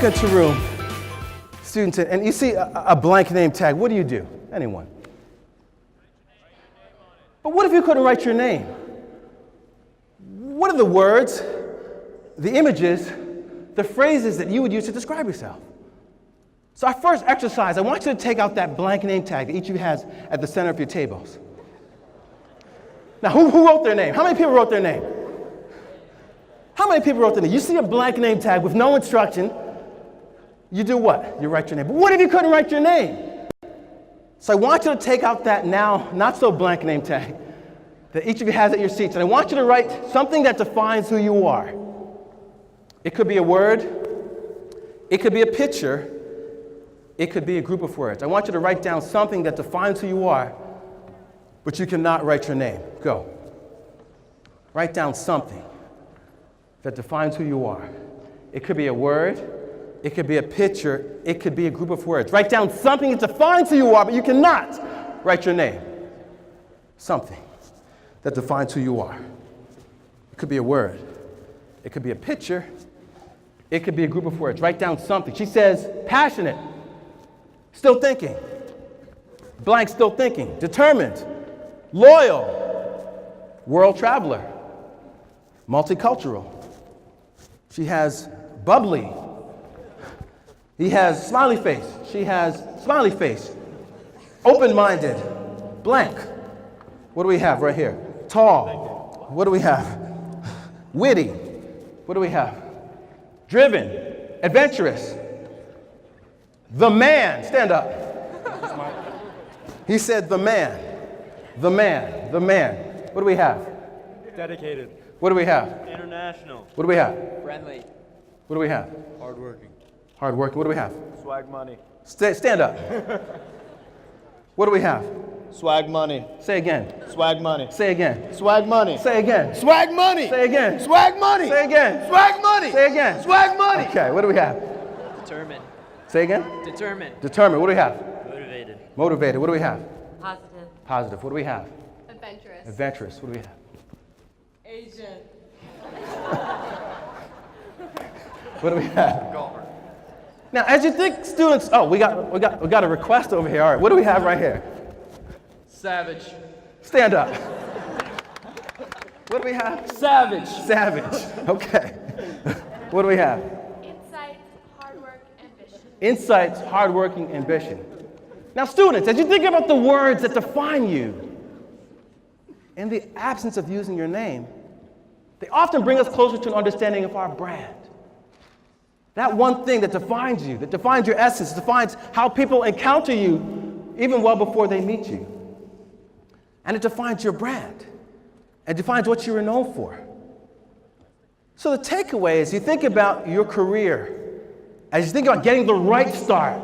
walk into a room, students, and you see a blank name tag, what do? Anyone? But what if you couldn't write your name? What are the words, the images, the phrases that you would use to describe yourself? So our first exercise, I want you to take out that blank name tag that each of you has at the center of your tables. Now, who wrote their name? How many people wrote their name? How many people wrote their name? You see a blank name tag with no instruction, you do what? You write your name. But what if you couldn't write your name? So I want you to take out that now not so blank name tag that each of you has at your seats, and I want you to write something that defines who you are. It could be a word, it could be a picture, it could be a group of words. I want you to write down something that defines who you are, but you cannot write your name. Go. Write down something that defines who you are. It could be a word, it could be a picture, it could be a group of words. Write down something that defines who you are, but you cannot write your name. Something that defines who you are. It could be a word, it could be a picture, it could be a group of words. Write down something. She says, passionate, still thinking, blank, still thinking, determined, loyal, world traveler, multicultural. She has bubbly. He has smiley face. She has smiley face. Open-minded, blank. What do we have right here? Tall. What do we have? Witty. What do we have? Driven, adventurous. The man. Stand up. He said the man. The man. The man. What do we have? Dedicated. What do we have? International. What do we have? Friendly. What do we have? Hardworking. Hardworking. What do we have? Swag money. Stand up. What do we have? Swag money. Say again. Swag money. Say again. Swag money. Say again. Swag money. Say again. Swag money. Say again. Swag money. Say again. Swag money. Okay, what do we have? Determined. Say again. Determined. Determined. What do we have? Motivated. Motivated. What do we have? Positive. Positive. What do we have? Adventurous. Adventurous. What do we have? Asian. What do we have? Now, as you think, students, oh, we got a request over here. All right, what do we have right here? Savage. Stand up. What do we have? Savage. Savage. Okay. What do we have? Insight, hard work, ambition. Insights, hardworking, ambition. Now, students, as you think about the words that define you, in the absence of using your name, they often bring us closer to an understanding of our brand. That one thing that defines you, that defines your essence, defines how people encounter you even well before they meet you. And it defines your brand. It defines what you are known for. So the takeaway is you think about your career, as you think about getting the right start,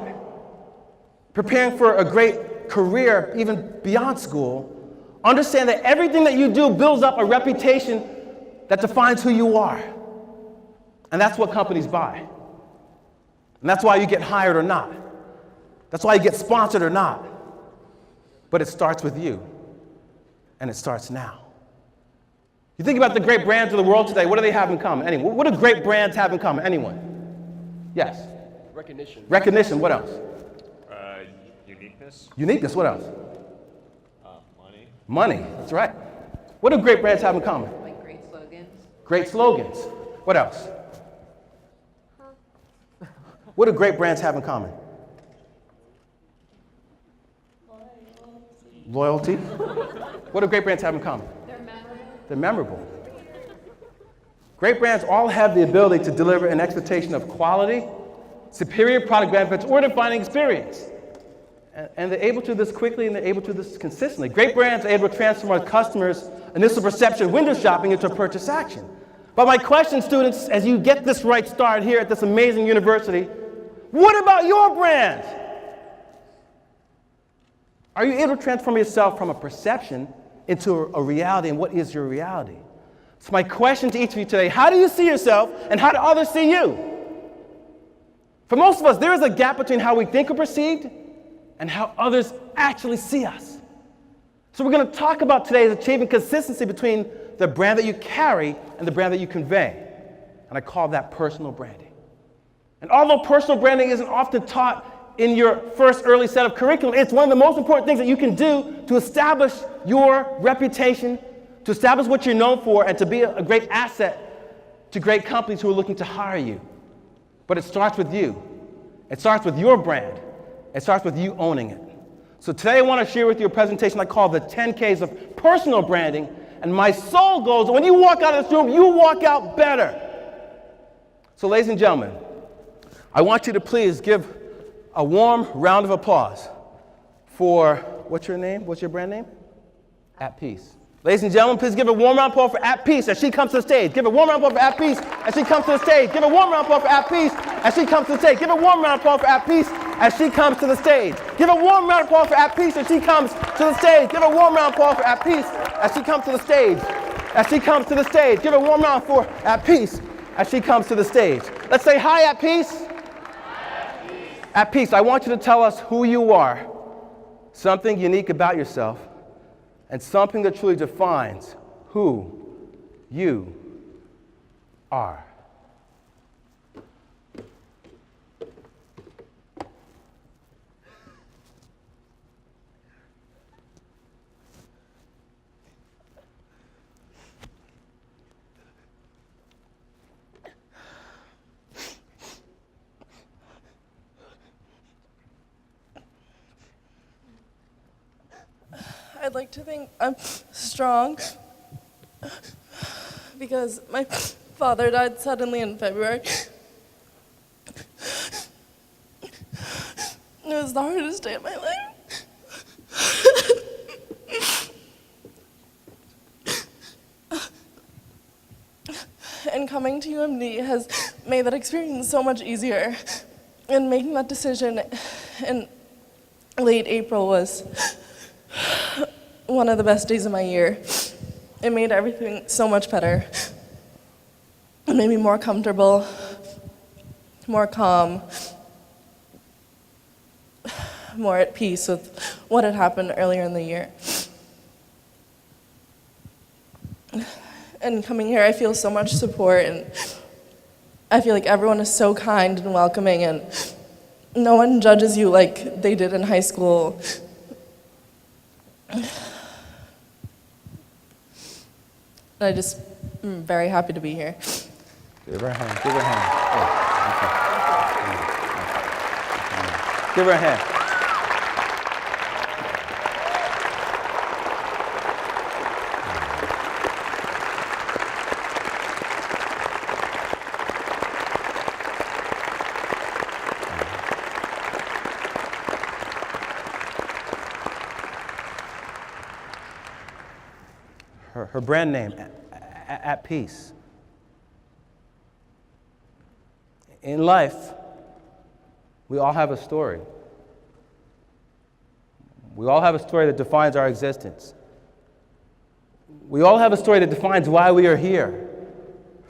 preparing for a great career even beyond school, understand that everything that you do builds up a reputation that defines who you are. And that's what companies buy. And that's why you get hired or not. That's why you get sponsored or not. But it starts with you. And it starts now. You think about the great brands of the world today, what do they have in common? Anyone? What do great brands have in common? Anyone? Yes? Recognition. Recognition, what else? Uniqueness. Uniqueness, what else? Money. Money, that's right. What do great brands have in common? Like great slogans. Great slogans. What else? What do great brands have in common? Loyalty. What do great brands have in common? They're memorable. They're memorable. Great brands all have the ability to deliver an expectation of quality, superior product benefits, or defining experience. And they're able to do this quickly and they're able to do this consistently. Great brands are able to transform our customers' initial perception of window shopping into a purchase action. But my question, students, as you get this right start here at this amazing university, what about your brand? Are you able to transform yourself from a perception into a reality, and what is your reality? So my question to each of you today, how do you see yourself and how do others see you? For most of us, there is a gap between how we think we're perceived and how others actually see us. So we're going to talk about today is achieving consistency between the brand that you carry and the brand that you convey. And I call that personal branding. And although personal branding isn't often taught in your first early set of curriculum, it's one of the most important things that you can do to establish your reputation, to establish what you're known for, and to be a great asset to great companies who are looking to hire you. But it starts with you. It starts with your brand. It starts with you owning it. So today I want to share with you a presentation I call the 10Ks of personal branding. And my sole goal is that when you walk out of this room, you walk out better. So ladies and gentlemen, I want you to please give a warm round of applause for, what's your name? What's your brand name? At Peace. Ladies and gentlemen, please give a warm round of applause for At Peace as she comes to the stage. Give a warm round of applause for At Peace as she comes to the stage. Give a warm round of applause for At Peace as she comes to the stage. Give a warm round of applause for At Peace as she comes to the stage. Give a warm round of applause for At Peace as she comes to the stage. Give a warm round of applause for At Peace as she comes to the stage. As she comes to the stage. Give a warm round for At Peace as she comes to the stage. Let's say hi, At Peace. At Peace, I want you to tell us who you are, something unique about yourself, and something that truly defines who you are. I'd like to think I'm strong because my father died suddenly in February. It was the hardest day of my life. And coming to UMD has made that experience so much easier. And making that decision in late April was one of the best days of my year. It made everything so much better. It made me more comfortable, more calm, more at peace with what had happened earlier in the year. And coming here, I feel so much support, and I feel like everyone is so kind and welcoming, and no one judges you like they did in high school. I just am very happy to be here. Give her a hand. Give her a hand. Oh, give her a hand. Her brand name, At Peace. In life, we all have a story. We all have a story that defines our existence. We all have a story that defines why we are here,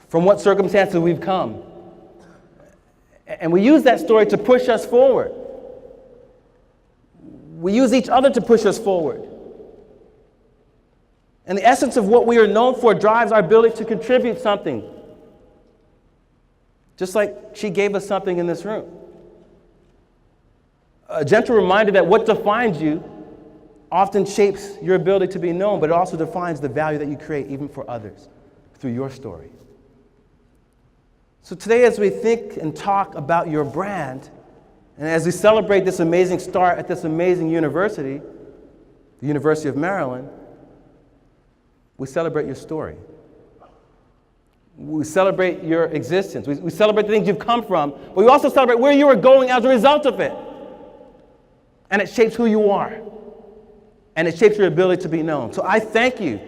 from what circumstances we've come. And we use that story to push us forward. We use each other to push us forward. And the essence of what we are known for drives our ability to contribute something. Just like she gave us something in this room. A gentle reminder that what defines you often shapes your ability to be known, but it also defines the value that you create even for others through your story. So today, as we think and talk about your brand, and as we celebrate this amazing start at this amazing university, the University of Maryland, we celebrate your story. We celebrate your existence. We celebrate the things you've come from, but we also celebrate where you are going as a result of it. And it shapes who you are. And it shapes your ability to be known. So I thank you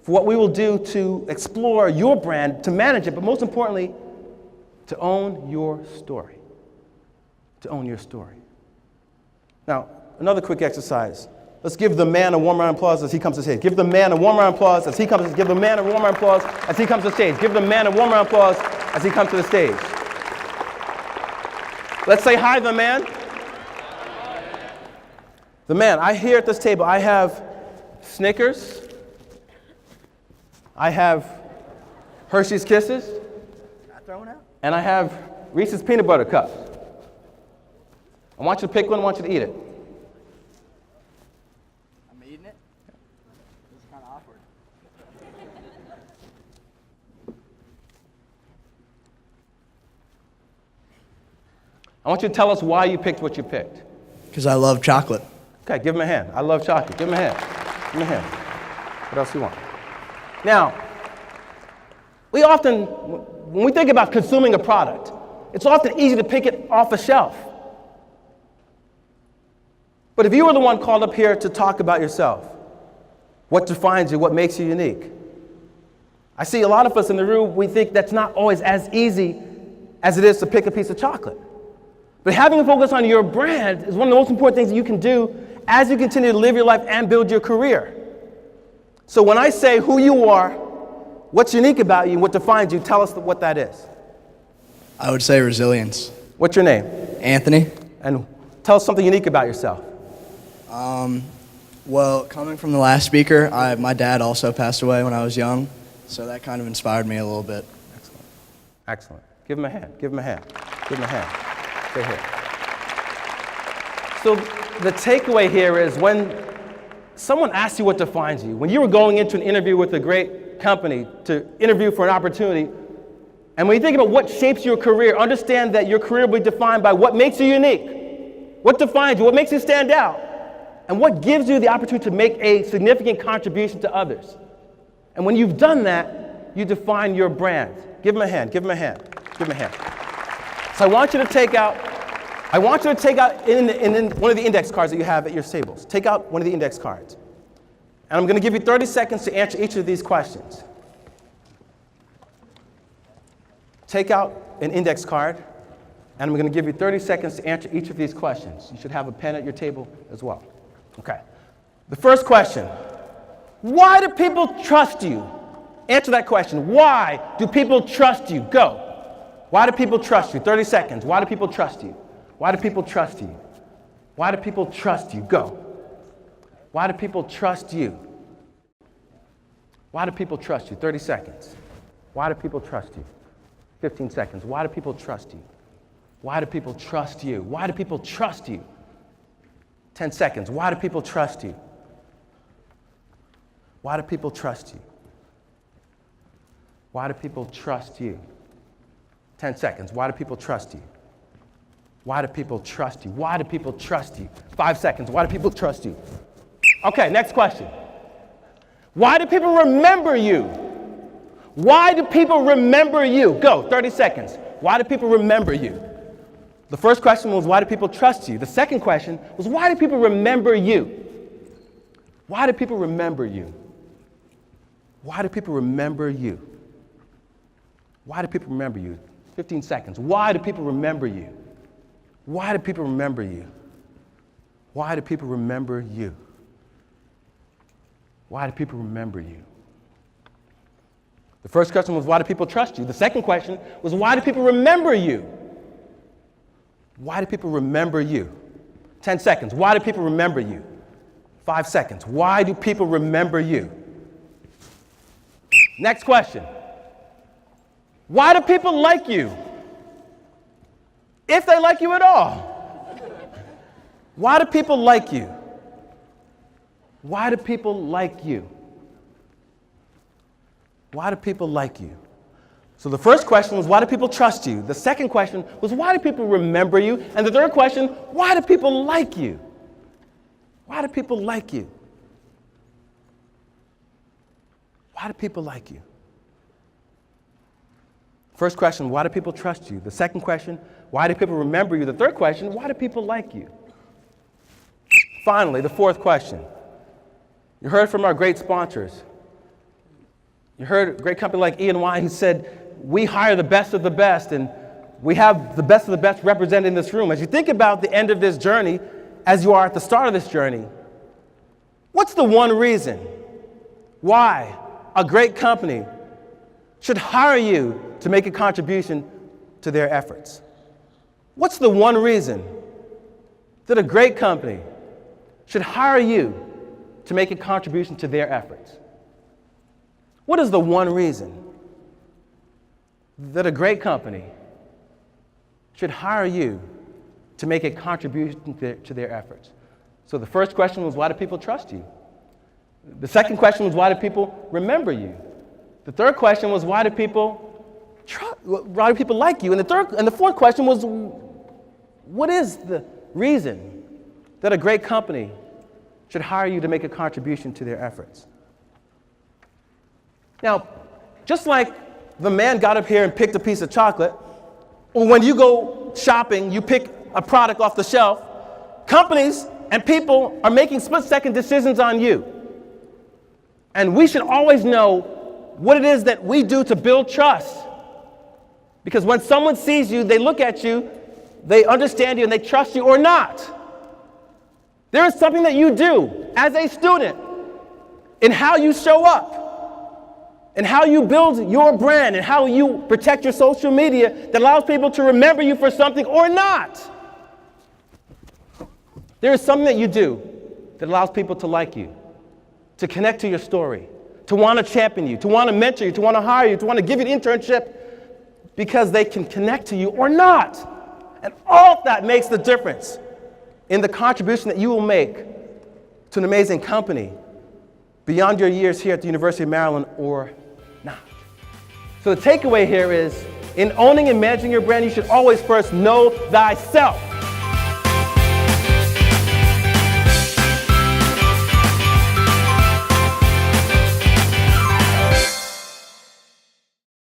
for what we will do to explore your brand, to manage it, but most importantly, to own your story. To own your story. Now, another quick exercise. Let's give the man a warm round of applause as he comes to the stage. Give the man a warm round of applause as he comes to give the man a warm round of applause as he comes to the stage. Give the man a warm round of applause as he comes to the stage. Let's say hi to the man. The man, I here at this table, I have Snickers. I have Hershey's Kisses. And I have Reese's Peanut Butter Cup. I want you to pick one, I want you to eat it. I'm eating it? This is kind of awkward. I want you to tell us why you picked what you picked. Because I love chocolate. Okay, give him a hand. I love chocolate. Give him a hand. Give him a hand. What else do you want? Now, we often, when we think about consuming a product, it's often easy to pick it off a shelf. But if you were the one called up here to talk about yourself, what defines you, what makes you unique? I see a lot of us in the room, we think that's not always as easy as it is to pick a piece of chocolate. But having a focus on your brand is one of the most important things that you can do as you continue to live your life and build your career. So when I say who you are, what's unique about you, what defines you, tell us what that is. I would say resilience. What's your name? Anthony? And tell us something unique about yourself. Well, coming from the last speaker, my dad also passed away when I was young, so that kind of inspired me a little bit. Excellent. Excellent. Give him a hand. Give him a hand. Give him a hand. Stay here. So the takeaway here is when someone asks you what defines you, when you were going into an interview with a great company to interview for an opportunity, and when you think about what shapes your career, understand that your career will be defined by what makes you unique, what defines you, what makes you stand out, and what gives you the opportunity to make a significant contribution to others. And when you've done that, you define your brand. Give them a hand, give them a hand, give them a hand. So I want you to take out in one of the index cards that you have at your tables. Take out one of the index cards. And I'm going to give you 30 seconds to answer each of these questions. Take out an index card, and I'm going to give you 30 seconds to answer each of these questions. You should have a pen at your table as well. Okay. The first question, why do people trust you? Answer that question. Why do people trust you? Go. Why do people trust you? 30 seconds. Why do people trust you? Why do people trust you? Why do people trust you? Go. Why do people trust you? Why do people trust you? 30 seconds. Why do people trust you? 15 seconds. Why do people trust you? Why do people trust you? Why do people trust you? 10 seconds. Why do people trust you? Why do people trust you? Why do people trust you? 10 seconds. Why do people trust you? Why do people trust you? Why do people trust you? 5 seconds. Why do people trust you? Okay, next question. Why do people remember you? Why do people remember you? Go, 30 seconds. Why do people remember you? The first question was, why do people trust you? The second question was, why do people remember you? Why do people remember you? Why do people remember you? Why do people remember you? 15 seconds. Why do people remember you? Why do people remember you? Why do people remember you? Why do people remember you? The first question was, why do people trust you? The second question was, why do people remember you? Why do people remember you? 10 seconds. Why do people remember you? 5 seconds. Why do people remember you? Next question. Why do people like you? If they like you at all. Why do people like you? Why do people like you? Why do people like you? So the first question was, why do people trust you? The second question was, why do people remember you? And the third question, why do people like you? Why do people like you? Why do people like you? First question, why do people trust you? The second question, why do people remember you? The third question, why do people like you? Finally, the fourth question. You heard from our great sponsors. You heard a great company like E&Y who said, we hire the best of the best, and we have the best of the best represented in this room. As you think about the end of this journey, as you are at the start of this journey, what's the one reason why a great company should hire you to make a contribution to their efforts? What's the one reason that a great company should hire you to make a contribution to their efforts? What is the one reason that a great company should hire you to make a contribution to their efforts? So the first question was, why do people trust you? The second question was, why do people remember you? The third question was, why do people like you? And the fourth question was, what is the reason that a great company should hire you to make a contribution to their efforts? Now, just like the man got up here and picked a piece of chocolate, or when you go shopping, you pick a product off the shelf, companies and people are making split-second decisions on you. And we should always know what it is that we do to build trust. Because when someone sees you, they look at you, they understand you, and they trust you or not. There is something that you do as a student in how you show up, and how you build your brand, and how you protect your social media that allows people to remember you for something or not. There is something that you do that allows people to like you, to connect to your story, to want to champion you, to want to mentor you, to want to hire you, to want to give you an internship because they can connect to you or not. And all of that makes the difference in the contribution that you will make to an amazing company beyond your years here at the University of Maryland or not. So the takeaway here is, in owning and managing your brand, you should always first know thyself.